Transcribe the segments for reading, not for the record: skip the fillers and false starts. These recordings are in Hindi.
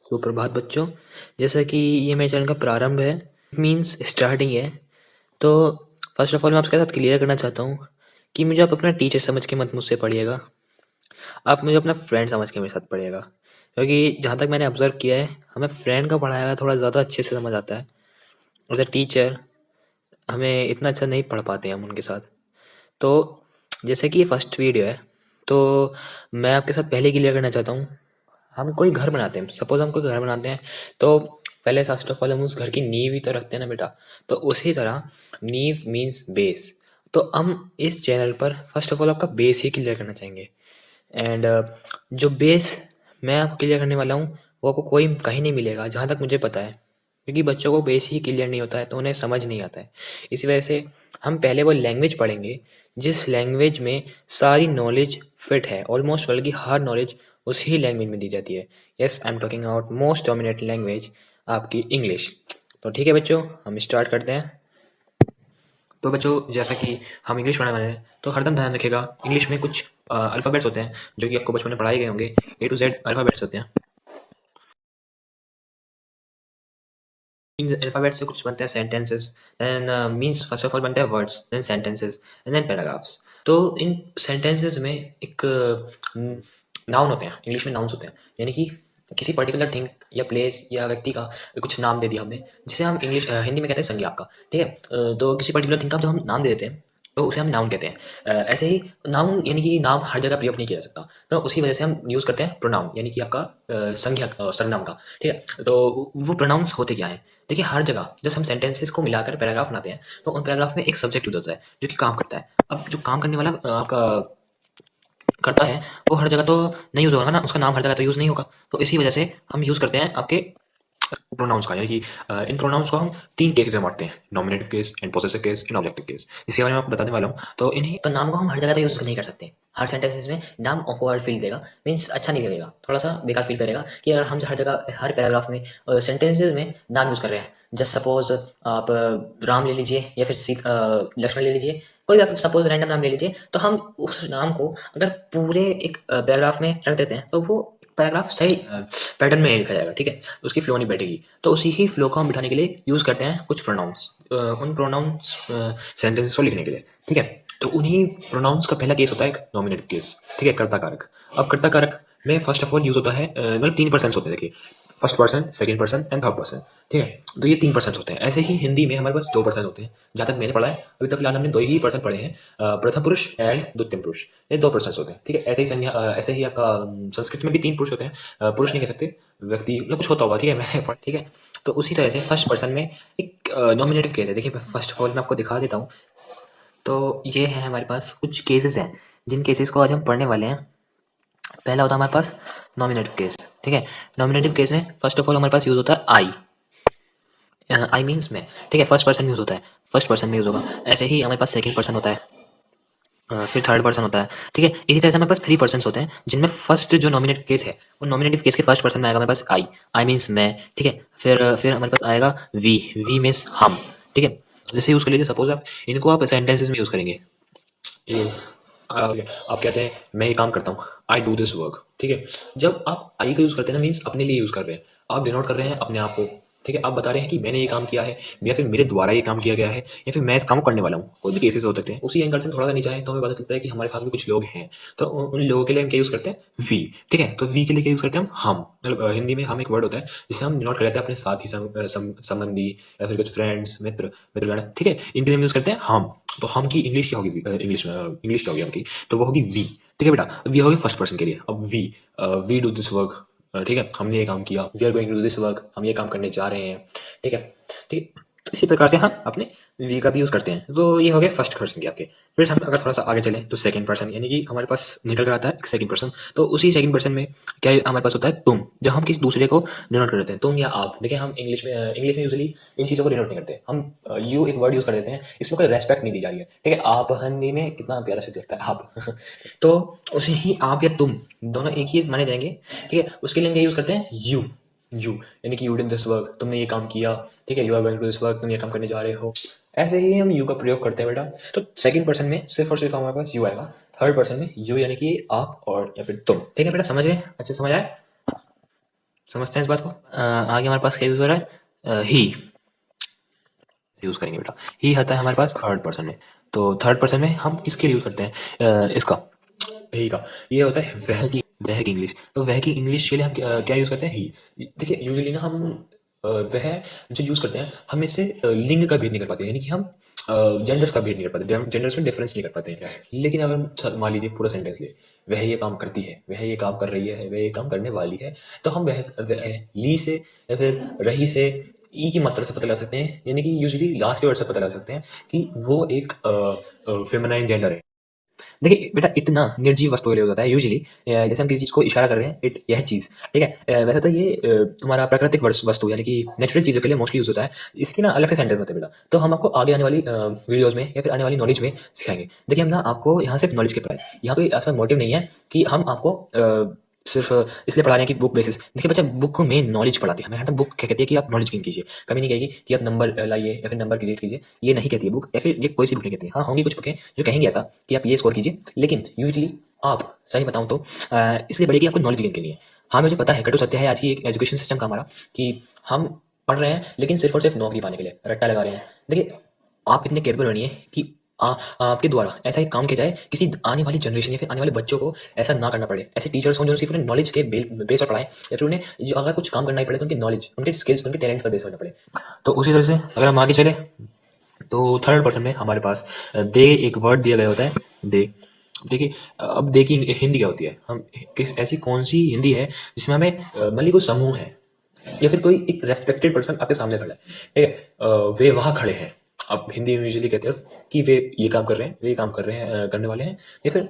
सुप्रभात बच्चों। जैसा कि ये मेरे चैनल का प्रारंभ है, मीन्स स्टार्टिंग है। तो फर्स्ट ऑफ ऑल मैं आपके साथ क्लियर करना चाहता हूँ कि मुझे आप अपना टीचर समझ के मत मुझसे पढ़िएगा। आप मुझे अपना फ्रेंड समझ के मेरे साथ पढ़िएगा, क्योंकि जहाँ तक मैंने ऑब्जर्व किया है, हमें फ्रेंड का पढ़ाया हुआ थोड़ा ज़्यादा अच्छे से समझ आता है। एज अ टीचर हमें इतना अच्छा नहीं पढ़ पाते हैं हम उनके साथ। तो जैसे कि ये फर्स्ट वीडियो है, तो मैं आपके साथ पहले क्लियर करना चाहता हूँ। हम कोई घर बनाते हैं, सपोज हम कोई घर बनाते हैं, तो पहले फर्स्ट ऑफ ऑल हम उस घर की नींव ही तो रखते हैं ना बेटा। तो उसी तरह नींव मीन्स बेस। तो हम इस चैनल पर फर्स्ट ऑफ ऑल आपका बेस ही क्लियर करना चाहेंगे। एंड जो बेस मैं आपको क्लियर करने वाला हूँ, वो आपको कोई कहीं नहीं मिलेगा जहाँ तक मुझे पता है, क्योंकि बच्चों को बेस ही क्लियर नहीं होता है तो उन्हें समझ नहीं आता है। इसी वजह से हम पहले वो लैंग्वेज पढ़ेंगे जिस लैंग्वेज में सारी नॉलेज फिट है। ऑलमोस्ट वर्ल्ड की हर नॉलेज उसी लैंग्वेज में दी जाती है। Yes, I am talking about most dominate language, आपकी इंग्लिश। तो ठीक है बच्चों, हम स्टार्ट करते हैं। तो बच्चों, जैसा कि हम इंग्लिश पढ़ने वाले हैं, तो हरदम ध्यान रखिएगा, इंग्लिश में कुछ अल्फ़ाबेट्स होते हैं जो कि आपको बचपन में पढ़ाए गए होंगे। ए टू जेड अल्फ़ाबेट्स होते हैं। इन अल्फ़ाबेट से कुछ बनते हैं sentences, then means first of all बनते हैं words, then sentences and then paragraphs. तो इन सेंटेंसेस में एक नाउन होते हैं, इंग्लिश में नाउन्स होते हैं, यानी कि किसी पर्टिकुलर थिंग या प्लेस या व्यक्ति का कुछ नाम दे दिया हमने, जिसे हम हिंदी में कहते हैं संज्ञा का। ठीक है। तो किसी पर्टिकुलर थिंग का जब हम नाम दे देते हैं तो उसे हम नाउन कहते हैं। ऐसे ही नाउन यानी कि नाम हर जगह प्रयोग नहीं किया जा सकता, तो उसी वजह से हम यूज़ करते हैं प्रोनाउन, यानी कि आपका संज्ञा सर्वनाम का। ठीक है। तो वो प्रोनाउंस होते क्या हैं? देखिए, हर जगह जब हम सेंटेंसेस को मिलाकर पैराग्राफ बनाते हैं, तो उन पैराग्राफ में एक सब्जेक्ट यूज होता है जो कि काम करता है। अब जो काम करने वाला आपका करता है, वो हर जगह तो नहीं यूज होगा ना, उसका नाम हर जगह तो यूज नहीं होगा। तो इसी वजह से हम यूज करते हैं आपके प्रोनाउंस का, यानी कि इन प्रोनाउंस को हम तीन केसेस में बांटते हैं: nominative case, and possessive case, and objective case. इसके बारे में आपको बताने वाला हूँ। तो इन्हीं तो नाम को हम हर जगह तो यूज नहीं कर सकते। हर सेंटेंसेस में नाम ऑकवर्ड फील देगा, मीन्स अच्छा नहीं लगेगा, थोड़ा सा बेकार फील करेगा कि अगर हम हर जगह हर पैराग्राफ में सेंटेंसेस में नाम यूज कर रहे हैं। जस्ट सपोज आप राम ले लीजिए या फिर लक्ष्मण ले लीजिए, कोई भी आप सपोज रैंडम नाम ले लीजिए, तो हम उस नाम को अगर पूरे एक पैराग्राफ में रख देते हैं तो वो पैराग्राफ सही पैटर्न में नहीं लिखा जाएगा। ठीक है। उसकी फ्लो नहीं बैठेगी। तो उसी ही फ्लो को हम बिठाने के लिए यूज करते हैं कुछ प्रोनाउंस, उन प्रोनाउंस सेंटेंसेस को लिखने के लिए। ठीक है। तो उन्हीं प्रोनाउंस का पहला केस होता है एक नॉमिनेटिव केस। ठीक है, कर्ता कारक। अब कर्ता कारक में फर्स्ट ऑफ ऑल यूज होता है, मतलब तीन पर्सन होते हैं। देखिए, first person, second person and third person. ठीक है। तो ये तीन पर्सन होते हैं। ऐसे ही हिंदी में हमारे पास दो पर्सन होते हैं, जहाँ तक मैंने पढ़ा है। अभी तक फिलहाल हमने दो ही पर्सन पढ़े हैं, प्रथम पुरुष एंड द्वितीय पुरुष। ये दो पर्सन होते हैं। ठीक है। ऐसे ही संज्ञा, ऐसे ही आपका संस्कृत में भी तीन पुरुष होते हैं। पुरुष नहीं कह सकते, व्यक्ति मतलब कुछ होता होगा। ठीक है, मैं ठीक है। तो उसी तरह से फर्स्ट पर्सन में एक नॉमिनेटिव केस है। देखिए, फर्स्ट ऑफ ऑल मैं आपको दिखा देता हूँ। तो ये है हमारे पास कुछ केसेस हैं, जिन केसेस को आज हम पढ़ने वाले हैं। पहला होता है हमारे पास नॉमिनेटिव केस। ठीक है। नॉमिनेटिव केस में फर्स्ट ऑफ ऑल हमारे पास यूज होता है आई। आई मीन्स मैं। ठीक है। फर्स्ट पर्सन में यूज होता है, फर्स्ट पर्सन में यूज होगा। ऐसे ही हमारे पास सेकंड पर्सन होता है, फिर थर्ड पर्सन होता है। ठीक है। इसी तरह से हमारे पास थ्री पर्सन होते हैं, जिनमें फर्स्ट जो नॉमिनेटिव केस है, वो नॉमिनेटिव केस के फर्स्ट पर्सन में आएगा हमारे पास आई। आई मीन्स मैं। ठीक है। फिर हमारे पास आएगा वी। वी मीन्स हम। ठीक है। जैसे यूज कर लीजिए, सपोज इनको आप सेंटेंसेस में यूज करेंगे। ये आप कहते हैं मैं ये काम करता हूँ, आई डू दिस वर्क। ठीक है। जब आप आई का यूज करते हैं ना, मीन्स अपने लिए यूज कर रहे हैं, आप डिनोट कर रहे हैं अपने आप को। ठीक है। आप बता रहे हैं कि मैंने ये काम किया है, या फिर मेरे द्वारा ये काम किया गया है, या फिर मैं इस काम को करने वाला हूँ। कोई भी केसेस हो सकते हैं। उसी एंगल से थोड़ा सा नीचे आए तो हमें पता चलता है कि हमारे साथ भी कुछ लोग हैं, तो उन लोगों के लिए हम क्या यूज करते हैं? वी। ठीक है। तो वी के लिए क्या यूज करते हैं हम? मतलब हिंदी में हम एक वर्ड होता है जिसे हम डिनोट कर लेते हैं अपने साथी, संबंधी, या फिर कुछ फ्रेंड्स, मित्रगण। ठीक है। इनके लिए हम यूज करते हैं हम। तो हम की इंग्लिश क्या होगी? इंग्लिश में इंग्लिश क्या होगी हमकी? तो वो होगी वी। ठीक है बेटा, वी होगी फर्स्ट पर्सन के लिए। अब वी डू दिस वर्क। ठीक है, हमने ये काम किया। We are going to do this work, हम ये काम करने जा रहे हैं। ठीक है। ठीक है। तो इसी प्रकार से हम अपने वी का भी यूज करते हैं। तो ये हो गए फर्स्ट पर्सन के आपके। फिर हम अगर थोड़ा सा आगे चलें तो सेकंड पर्सन, यानी कि हमारे पास निकल कर आता है एक सेकंड पर्सन। तो उसी सेकंड पर्सन में क्या हमारे पास होता है? तुम। जब हम किसी दूसरे को डिनोट कर देते हैं, तुम या आप। देखिए, हम इंग्लिश में यूजुअली इन चीज़ों को डिनोट नहीं करते। हम यू एक वर्ड यूज कर देते हैं, इसमें कोई रेस्पेक्ट नहीं दी जा रही है। ठीक है। आप हिंदी में कितना प्यारा शब्द लगता है, आप। तो उसे ही आप या तुम दोनों एक ही माने जाएंगे। ठीक है। उसके लिए हम क्या यूज करते हैं? यू। यू यानी कि यू डिड दिस वर्क, तुमने ये काम किया। ठीक है। You are going to this work, तुम ये काम करने जा रहे हो। ऐसे ही हम यू का प्रयोग करते हैं बेटा। तो सेकंड पर्सन में सिर्फ और सिर्फ हमारे पास यू आएगा। थर्ड पर्सन में यू यानी कि आप और या फिर तुम। ठीक है बेटा, समझ गए? अच्छे समझ आए? समझते हैं इस बात को। आगे हमारे पास क्या यूज हो रहा है, ही यूज करेंगे बेटा। ही आता है हमारे पास थर्ड पर्सन में। तो थर्ड पर्सन में हम किसके लिए यूज करते हैं, इसका, ही का। ये होता है वह की इंग्लिश। तो वह की इंग्लिश के लिए हम क्या यूज करते हैं, ही। देखिए यूजुअली ना हम वह जो यूज करते हैं हम इससे लिंग का भेद नहीं कर पाते, यानी कि हम जेंडर्स का भेद नहीं कर पाते, जेंडर्स में डिफरेंस नहीं कर पाते हैं। लेकिन अगर हम मान लीजिए पूरा सेंटेंस ले, वह ये काम करती है, वह ये काम कर रही है, वह ये काम करने वाली है, तो हम वह ली से या फिर रही से ई की मात्रा से पता लगा सकते हैं, यानी कि यूजुअली लास्ट के वर्ड से पता लगा सकते हैं कि वो एक फेमिनाइन जेंडर है। देखिए बेटा, इतना निर्जीव वस्तु के लिए होता है यूजुअली। जैसे हम किसी चीज़ को इशारा कर रहे हैं, इट यह चीज़, ठीक है। वैसे तो ये तुम्हारा प्राकृतिक वस्तु यानी कि नेचुरल चीज़ों के लिए मोस्टली यूज होता है। इसकी ना अलग से सेंटेंस होते हैं बेटा, तो हम आपको आगे आने वाली वीडियोस में या फिर आने वाली नॉलेज में सिखाएंगे। देखिए हम ना आपको यहाँ सिर्फ नॉलेज के पढ़ाए, यहाँ कोई ऐसा मोटिव नहीं है कि हम आपको सिर्फ इसलिए पढ़ा रहे हैं कि बुक बेसिस। देखिए बच्चा, बुक को मेन नॉलेज पढ़ाती है हमें। हमें बुक क्या कहती है कि आप नॉलेज गेन कीजिए, कभी नहीं कहेगी कि आप नंबर लाइए या फिर नंबर क्रिएट कीजिए, ये नहीं कहती है बुक, या फिर ये कोई सी बुक नहीं कहती है। हाँ होंगी कुछ बुकें जो कहेंगे ऐसा कि आप ये स्कोर कीजिए, लेकिन यूजली आप सही बताऊं तो इसलिए पढ़िए कि आपको नॉलेज गेन करनी है। हाँ मुझे पता है, कटु सत्य है आज की एक एजुकेशन सिस्टम का हमारा, कि हम पढ़ रहे हैं लेकिन सिर्फ और सिर्फ नौकरी पाने के लिए रट्टा लगा रहे हैं। देखिए आप इतने केपेबल बनिए कि आपके द्वारा ऐसा एक काम किया जाए, किसी आने वाली जनरेशन या फिर आने वाले बच्चों को ऐसा ना करना पड़े। ऐसे टीचर्स हों जो सिर्फ उन्हें नॉलेज के बेस पर पढ़ाएं, या फिर उन्हें जो अगर कुछ काम करना ही पड़े तो उनकी नॉलेज, उनके स्किल्स, उनके टैलेंट पर बेस करना पड़े। तो उसी तरह से अगर हम आगे चले तो थर्ड पर्सन में हमारे पास दे एक वर्ड दिया गया होता है, दे। देखिए अब दे की हिंदी क्या होती है, हम किस ऐसी कौन सी हिंदी है जिसमें हमें मान लीजिए कोई समूह है या फिर कोई एक रेस्पेक्टेड पर्सन आपके सामने खड़ा है, ठीक है, वे वहाँ खड़े हैं। अब हिंदी में यूजुअली कहते हैं कि वे ये काम कर रहे हैं, वे ये काम कर रहे हैं, करने वाले हैं, या फिर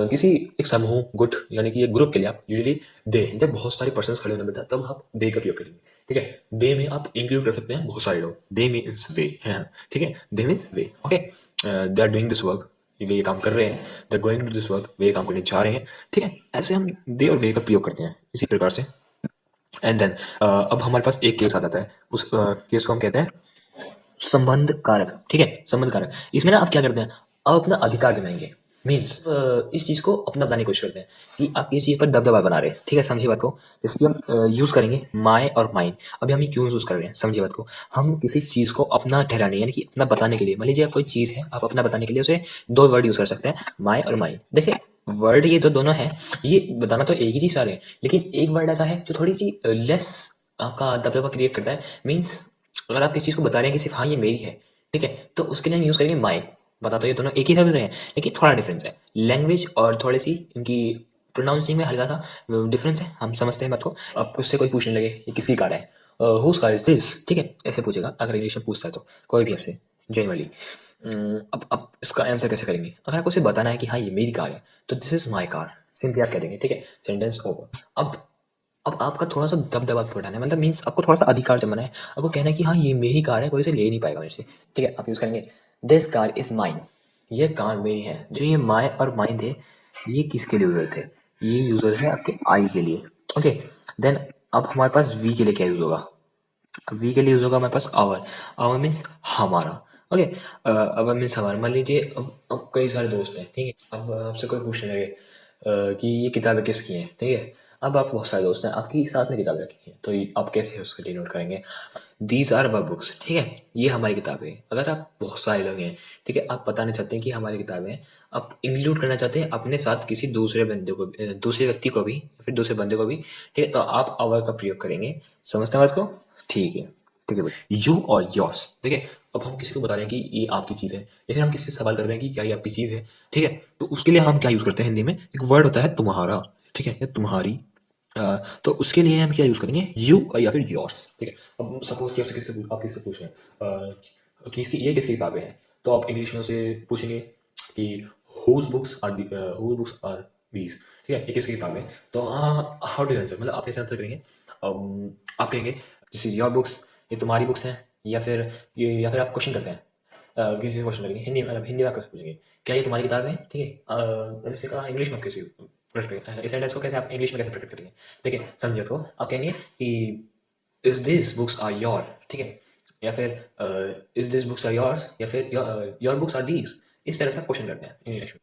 किसी एक समूह, गुट, यानी कि एक ग्रुप के लिए आप यूजुअली दे, जब बहुत सारे पर्सन्स खड़े होने बेटा तब आप दे का प्रयोग करेंगे, ठीक है। दे में आप इंक्लूड कर सकते हैं बहुत सारे लोग, दे मीन्स वे है, ठीक है, दे मीन्स वे, okay. They are doing this work, वे ये काम कर रहे हैं, they are going to this work, वे ये काम करने जा रहे हैं, ठीक है। ऐसे हम दे और वे का प्रयोग करते हैं इसी प्रकार से। एंड देन अब हमारे पास एक केस आ जाता है, उस केस को हम कहते हैं संबंध कारक, ठीक है, संबंध कारक। इसमें ना आप क्या करते हैं, आप अपना अधिकार जमाएंगे, मीन्स इस चीज को अपना बनाने की कोशिश करते हैं कि आप इस चीज पर दबदबा बना रहे हैं, ठीक है, समझिए बात को। जैसे कि हम यूज करेंगे माय और माइन। अभी हम ये क्यों यूज कर रहे हैं, समझिए बात को। हम किसी चीज को अपना ठहराने यानी कि अपना बताने के लिए, मान लीजिए कोई चीज है, आप अपना बताने के लिए उसे दो वर्ड यूज कर सकते हैं, माय और माइन। देखिए वर्ड ये जो दोनों है, ये बताना तो एक ही चीज सारे हैं, लेकिन एक वर्ड ऐसा है जो थोड़ी सी लेस आपका दबदबा क्रिएट करता है। मीन्स अगर आप किसी चीज को बता रहे हैं कि सिर्फ हाँ ये मेरी है, ठीक है, तो उसके लिए हम यूज करेंगे माई। बता तो ये दोनों एक ही शब्द रहे हैं, लेकिन थोड़ा डिफरेंस है, लैंग्वेज और थोड़ी सी इनकी प्रोनाउंसिंग में हल्का सा डिफरेंस है, हम समझते हैं बात को। अब उससे कोई पूछने लगे ये किसकी कार है, हुज कार इज दिस, ठीक है, ऐसे पूछेगा अगर इंग्लिश में पूछता है तो कोई भी आपसे जनरली। अब इसका आंसर कैसे करेंगे, अगर आपको उसे बताना है कि हाँ ये मेरी कार है, तो this is my car, simply आप कह देंगे, ठीक है, सेंटेंस ओवर। अब आपका थोड़ा सा दबदबा बढ़ाना है, मतलब मीन्स आपको थोड़ा सा अधिकार जमाना है, आपको कहना है कि हाँ ये मेरी कार है, कोई इसे ले नहीं पाएगा मेरे से, ठीक है। आप यूज करेंगे दिस कार इज माइन, ये कार मेरी है। जो ये माई और माइन थे, ये किसके लिए यूजर थे, ये यूजर है आपके आई के लिए, ओके। देन अब हमारे पास वी के लिए क्या यूज होगा, वी के लिए यूज होगा हमारे पास आवर। आवर मीन्स हमारा, ओके। आवर मीन्स हमारा। मान लीजिए अब कई सारे दोस्त हैं, ठीक है, अब आपसे कोई पूछने लगे कि ये किताबें किसकी हैं, ठीक है। अब आप बहुत सारे दोस्त हैं, आपकी साथ में किताबें रखी हैं, तो आप कैसे उसको डिनोट करेंगे, दीज आर अवर बुक्स, ठीक है, ये हमारी किताबें हैं। अगर आप बहुत सारे लोग हैं, ठीक है, आप बताना चाहते हैं कि हमारी किताबें हैं, आप इंक्लूड करना चाहते हैं अपने साथ किसी दूसरे बंदे को, दूसरे व्यक्ति को भी, फिर दूसरे बंदे को भी, ठीक है, तो आप आवर का प्रयोग करेंगे। समझते हैं बात को, ठीक है, ठीक है भाई, यू और योर्स, ठीक है। अब हम किसी को बता रहे हैं कि ये आपकी चीज है, या फिर हम किसी से सवाल कर रहे हैं कि क्या ये आपकी चीज है, ठीक है, तो उसके लिए हम क्या यूज करते हैं, हिंदी में एक वर्ड होता है तुम्हारा, ठीक है, या तुम्हारी। तो उसके लिए हम क्या यूज करेंगे, यू या फिर योर्स, ठीक है। अब सपोज कि आपसे आप किससे पूछ रहे हैं कि इसकी ये किसकी किताबें हैं, तो आप इंग्लिश में उसे पूछेंगे कि हुज बुक्स आर दीज, ठीक है, ये किसकी किताबें हैं। तो हाउ डू आंसर, मतलब आप कैसे आंसर करेंगे, आप कहेंगे दिस इज योर बुक्स, ये तुम्हारी बुक्स हैं, या फिर या फिर आप क्वेश्चन करते हैं, किसी से क्वेश्चन करेंगे हिंदी में, मतलब हिंदी में आप कैसे पूछेंगे क्या ये तुम्हारी किताब है, ठीक है। जैसे कहा इंग्लिश में आप कैसे प्रकट करेंगे, इस सेंटेंस को कैसे आप इंग्लिश में कैसे प्रकट करेंगे, देखिए समझिए तो आप कहेंगे कि is this books are your, ठीक है, या फिर is this books are yours, या फिर योर बुक्स आर दीज। इस तरह से आप क्वेश्चन करते हैं इंग्लिश में।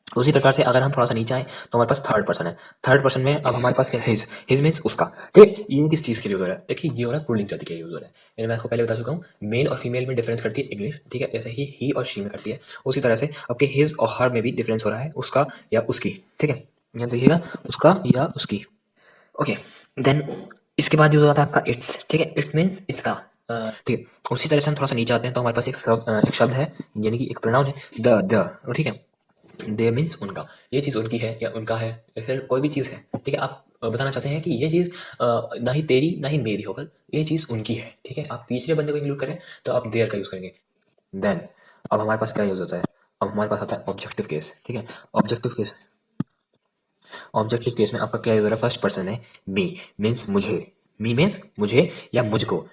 उसी प्रकार से अगर हम थोड़ा सा नीचे आए तो हमारे पास थर्ड पर्सन है। थर्ड पर्सन में अब हमारे पास क्या है, हिज मीन्स उसका। ठीक है, ये किस चीज़ के लिए यूज हो रहा है, देखिए ये हो रहा है पुल्लिंग जाति के लिए यूज हो रहा है। मैंने मैं आपको पहले बता चुका हूँ, मेल और फीमेल में डिफरेंस करती है इंग्लिश, ठीक है, जैसे ही और शी में करती है, उसी तरह से आपके हिज और हर में भी डिफरेंस हो रहा है, उसका या उसकी। ठीक है, यहाँ देखिएगा, उसका या उसकी। ओके, देन इसके बाद यूज होता है आपका इट्स। ठीक है, इट्स मीन्स इसका। ठीक है, उसी तरह से हम थोड़ा सा नीचे आते हैं तो हमारे पास एक शब्द है, यानी कि एक प्रोनाउन है द। ठीक है, दे मीन्स उनका, ये चीज़ उनकी है या उनका है, या फिर कोई भी चीज़ है। ठीक है, आप बताना चाहते हैं कि ये चीज़ ना ही तेरी ना ही मेरी होकर, ये चीज़ उनकी है। ठीक है, आप तीसरे बंदे को इंक्लूड करें तो आप देयर का यूज़ करेंगे। देन अब हमारे पास क्या यूज़ होता है, अब हमारे पास आता है ऑब्जेक्टिव केस। ठीक है, ऑब्जेक्टिव केस, ऑब्जेक्टिव केस में आपका क्या यूज़ हो रहा है, फर्स्ट पर्सन है, मी मीन्स मुझे, मी मीन्स मुझे या मुझको,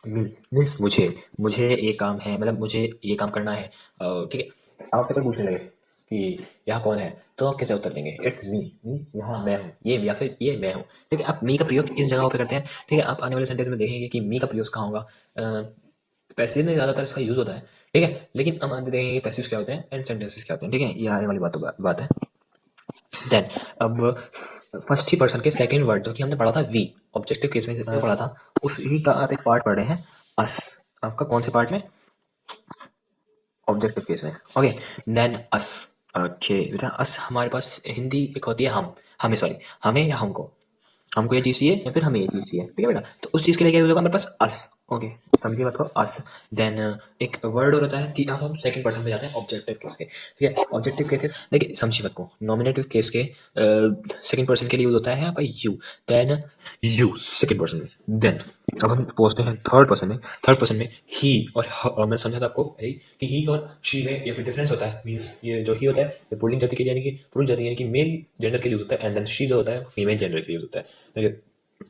मीन्स मुझे, मुझे ये काम है, मतलब मुझे ये काम करना है। ठीक है, आपसे कोई पूछने लगे कि यहाँ कौन है, तो आप कैसे उत्तर देंगे, इट्स मी मीन्स यहाँ मैं हूँ, ये या फिर ये मैं हूँ। ठीक है, आप मी का प्रयोग इस जगह पे करते हैं। ठीक है, आप आने वाले सेंटेंस में देखेंगे कि मी का प्रयोग कहाँ होगा, पैसिव में ज़्यादातर इसका यूज़ होता है। ठीक है, लेकिन हम आगे देखेंगे पैसिव क्या होते हैं एंड सेंटेंसेस क्या होते हैं। ठीक है, ये आने वाली बात है। देन अब फर्स्ट ही पर्सन के सेकंड वर्ड जो कि हमने पढ़ा था वी, ऑब्जेक्टिव केस में जितना पढ़ा था उसी का आप एक पार्ट पढ़ रहे हैं, अस। आपका कौन से पार्ट में, ऑब्जेक्टिव केस में। Okay, than us. ओके बेटा, अस हमारे पास हिंदी एक होती है हम, हमें सॉरी, हमें या हमको, हमको ये चीज़ चाहिए या फिर हमें ये चीज़ चाहिए। ठीक है बेटा, तो उस चीज़ के लिए क्या यूज होगा हमारे पास अस। ओके, समझिए बात को, अस। देन एक वर्ड और होता है, अब हम सेकंड पर्सन पे जाते हैं ऑब्जेक्टिव केस के। ठीक है, ऑब्जेक्टिव केस देखिए, समझिए बात को, नॉमिनेटिव केस के सेकंड पर्सन के लिए यूज होता है आपका you. Then you second person में। देन अब हम पहुंचते हैं थर्ड पर्सन में। थर्ड पर्सन में ही और मैं समझा था आपको कि ही और शी में ये फिर डिफरेंस होता है। मीन्स ये जो ही होता है ये पुल्लिंग जाति के लिए, यानी कि पुरुष जाति यानी कि मेल जेंडर के लिए यूज होता है, एंड देन शी जो होता है फीमेल जेंडर के लिए यूज होता है।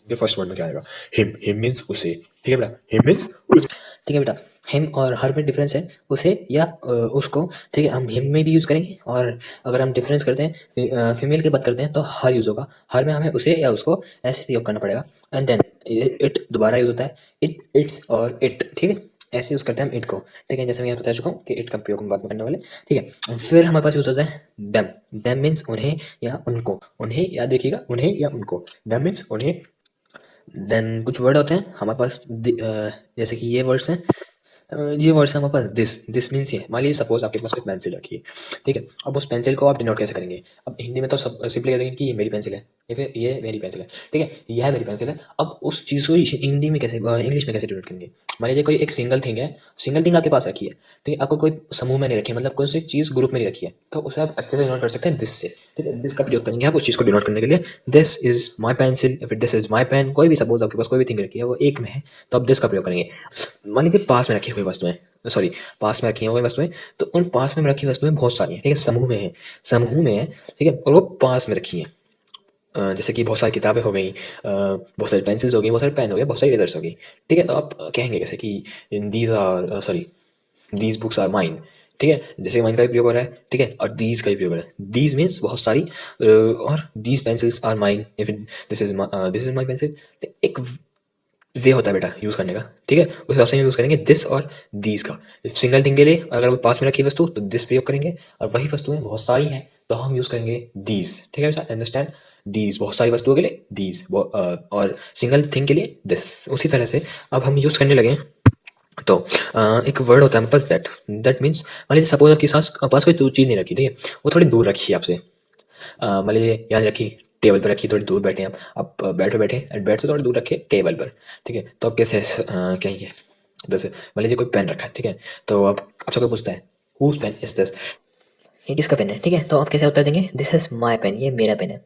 ये फर्स्ट वर्ड में क्या आएगा, हिम मीन्स उसे। ठीक है बेटा, हिम मीन्स उसे। ठीक है बेटा, हिम और हर में डिफरेंस है, उसे या उसको। ठीक है, हम हिम में भी यूज़ करेंगे, और अगर हम डिफरेंस करते हैं फीमेल की बात करते हैं तो हर यूज़ होगा, हर में हमें उसे या उसको ऐसे प्रयोग करना पड़ेगा। एंड देन इट दोबारा यूज़ होता है, इट, इट्स और इट। ठीक है, ऐसे यूज़ करते हैं हम इट को। ठीक है, जैसे मैं यहाँ बता चुका हूँ कि इट का प्रयोग हम बाद में करने वाले। ठीक है, फिर हमारे पास यूज़ होता है देम। देम मीन्स उन्हें या उनको, उन्हें याद देखिएगा, उन्हें या उनको, देम मीन्स उन्हें। देन कुछ वर्ड होते हैं हमारे पास जैसे कि ये वर्ड्स हैं, ये वर्ड्स है हमारे पास, दिस मीन्स ये। मान लीजिए सपोज आपके पास कोई पेंसिल रखी है। ठीक है, अब उस पेंसिल को आप डिनोट कैसे करेंगे, अब हिंदी में तो सब सिंपली कह देंगे कि ये मेरी पेंसिल है, या फिर ये मेरी पेंसिल है। ठीक है, यह मेरी पेंसिल है। अब उस चीज़ को हिंदी में कैसे, इंग्लिश में कैसे डिनोट करेंगे। मान लीजिए कोई एक सिंगल थिंग है, सिंगल थिंग आपके पास रखी है। ठीक है, आपको कोई समूह में नहीं रखी है, मतलब कोई सी चीज़ ग्रुप में नहीं रखी है, तो उसे आप अच्छे से डिनोट कर सकते हैं दिस से। ठीक है, दिस का प्रयोग करेंगे आप उस चीज़ को डिनोट करने के लिए, दिस इज माई पेंसिल या फिर दिस इज माई पेन। कोई भी सपोज आपके पास कोई भी थिंग रखी है वो एक में है, तो आप दिस का प्रयोग करेंगे। मान लीजिए पास में रखी हुई वस्तुएं, सॉरी, पास में रखी हुई वस्तुएं, तो उन पास में रखी वस्तुएं बहुत सारी हैं। ठीक है, समूह में है, समूह में है। ठीक है, और वो पास में रखी हैं। जैसे कि बहुत सारी किताबें हो गई, बहुत सारी पेंसिल्स हो गई, बहुत सारे पेन हो गए, बहुत सारी इरेजर्स हो गई। ठीक है, तो आप कहेंगे जैसे कि these are sorry, these books are mine. ठीक है, जैसे माइन का उपयोग हो रहा है। ठीक है, और दीज का उपयोग हो रहा है, दीज मीन्स बहुत सारी, और दीज पेंसिल्स आर माइन, या फिर दिस इज माई पेंसिल। एक वे होता है बेटा यूज़ करने का। ठीक है, उस हिसाब से हम यूज़ करेंगे दिस और दीज का। सिंगल थिंग के लिए अगर वो पास में रखी वस्तु तो दिस प्रयोग करेंगे, और वही वस्तुएं बहुत सारी हैं तो हम यूज़ करेंगे दीज। ठीक है, अंडरस्टैंड, दीज बहुत सारी वस्तुओं के लिए दीज, और सिंगल थिंग के लिए दिस। उसी तरह से अब हम यूज़ करने लगे तो एक वर्ड होता है हमारे पास दैट। दैट मीन्स मान लीजिए सपोज आपके पास कोई चीज़ नहीं रखी, ठीक है, वो थोड़ी दूर रखी है आपसे। मान लीजिए यहाँ रखी, टेबल पर रखी, थोड़ी दूर बैठे हैं आप बैठे एंड बेड से थोड़ी दूर रखे टेबल पर। ठीक है, तो आप कैसे कहेंगे, जैसे मान लीजिए कोई पेन रखा है। ठीक है, तो अब आपसे कोई पूछता है हुज पेन इज दिस, ये किसका पेन है। ठीक है, तो आप कैसे उत्तर देंगे, दिस इज माई पेन, ये मेरा पेन है।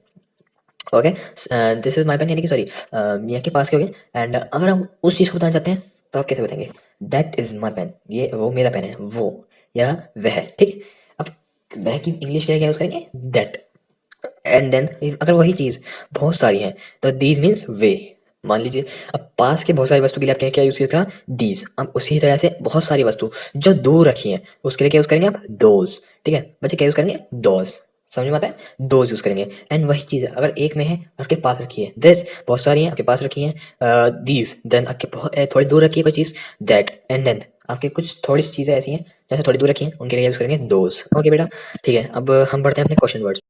Okay, this is my pen, यानी कि सॉरी, यहाँ के पास के हो गए। एंड अगर हम उस चीज़ को बताना चाहते हैं तो आप कैसे बताएंगे, दैट इज माई पेन, ये वो मेरा पेन है, वो या वह। ठीक है, अब वह की इंग्लिश क्या यूज़ करेंगे, दैट। एंड देन अगर वही चीज़ बहुत सारी है तो दीज मीन्स वे। मान लीजिए अब पास के बहुत सारी वस्तु के लिए आप क्या यूज़ किया था, दीज। अब उसी तरह से बहुत सारी वस्तु जो दूर रखी हैं उसके लिए क्या यूज़ करेंगे आप, दोज। ठीक है बच्चे, क्या यूज़ करेंगे, दोज। समझ में आता है, दोज यूज़ करेंगे। एंड वही चीज़ अगर एक में है आपके पास रखी है, दिस बहुत सारी हैं आपके पास रखी हैं, दीज। देन आपके थोड़ी दूर रखी है कोई चीज़, दैट। एंड देन आपके कुछ थोड़ी सी चीज़ें ऐसी हैं जैसे थोड़ी दूर रखी हैं, उनके लिए यूज़ करेंगे दोज। ओके बेटा, ठीक है। अब हम बढ़ते हैं अपने क्वेश्चन वर्ड्स।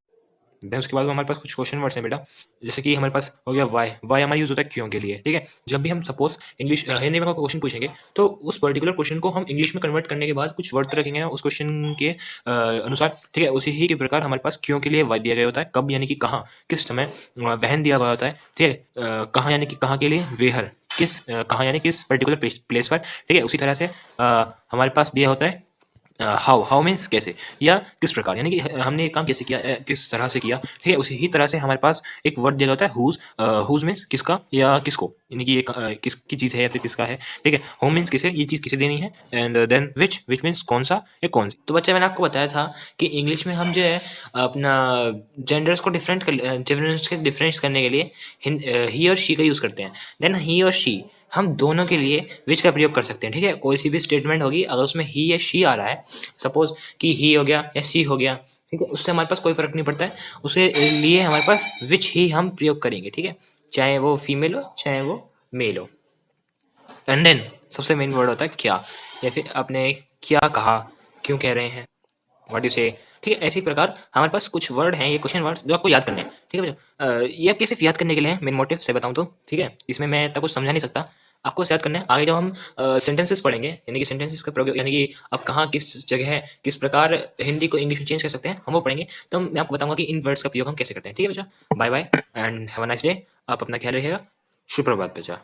देन उसके बाद हमारे पास कुछ क्वेश्चन वर्ड्स हैं बेटा, जैसे कि हमारे पास हो गया वाई। वाई हमारा यूज़ होता है क्यों के लिए, ठीक है। जब भी हम सपोज इंग्लिश हिंदी में कोई क्वेश्चन पूछेंगे तो उस पर्टिकुलर क्वेश्चन को हम इंग्लिश में कन्वर्ट करने के बाद कुछ वर्ड रखेंगे ना उस क्वेश्चन के अनुसार, ठीक है। उसी ही के प्रकार हमारे पास क्यों के लिए वाई दिया गया होता है, कब यानी कि कहाँ, किस समय वहन दिया गया होता है, ठीक है। कहाँ यानी कि कहाँ के लिए वेहर, किस कहाँ यानी किस पर्टिकुलर प्लेस पर, ठीक है। उसी तरह से हमारे पास दिया होता है हाउ। हाउ मीन्स कैसे या किस प्रकार, यानी कि हमने ये काम कैसे किया, किस तरह से किया, ठीक है। उसी ही तरह से हमारे पास एक वर्ड दिया जाता है हुज। हुज मीन्स किसका या किसको, यानी कि ये किसकी चीज़ है या फिर किसका है, ठीक है। होम मीन्स किसे, ये चीज़ किसे देनी है। And then which, which means कौन सा या कौन सी। तो बच्चे मैंने आपको बताया था कि इंग्लिश में हम जो है अपना जेंडर्स को डिफरेंस करने के लिए ही और शी का यूज़ करते हैं। देन ही और शी हम दोनों के लिए विच का प्रयोग कर सकते हैं, ठीक है। कोई सी भी स्टेटमेंट होगी अगर उसमें ही या शी आ रहा है, सपोज कि ही हो गया या सी हो गया, ठीक है, उससे हमारे पास कोई फर्क नहीं पड़ता है। उसके लिए हमारे पास विच ही हम प्रयोग करेंगे, ठीक है, चाहे वो फीमेल हो चाहे वो मेल हो। एंड देन सबसे मेन वर्ड होता है क्या, या फिर आपने क्या कहा, क्यों कह रहे हैं, व्हाट यू से, ठीक है। ऐसे ही प्रकार हमारे पास कुछ वर्ड हैं, ये क्वेश्चन वर्ड्स जो आपको याद करने हैं, ठीक है बच्चों। ये आपके सिर्फ याद करने के लिए हैं, मेन मोटिव से बताऊं तो, ठीक है। इसमें मैं इतना कुछ समझा नहीं सकता, आपको बस याद करना है। आगे जब हम सेंटेंसेस पढ़ेंगे, यानी कि सेंटेंसेस का प्रयोग, यानी कि अब कहाँ किस जगह है, किस प्रकार हिंदी को इंग्लिश में चेंज कर सकते हैं, हम वो पढ़ेंगे। तो मैं आपको बताऊंगा कि इन वर्ड्स का प्रयोग हम कैसे करते हैं, ठीक है बच्चा। Bye bye and have a nice day. आप अपना ख्याल रखिएगा। सुप्रभात बच्चा।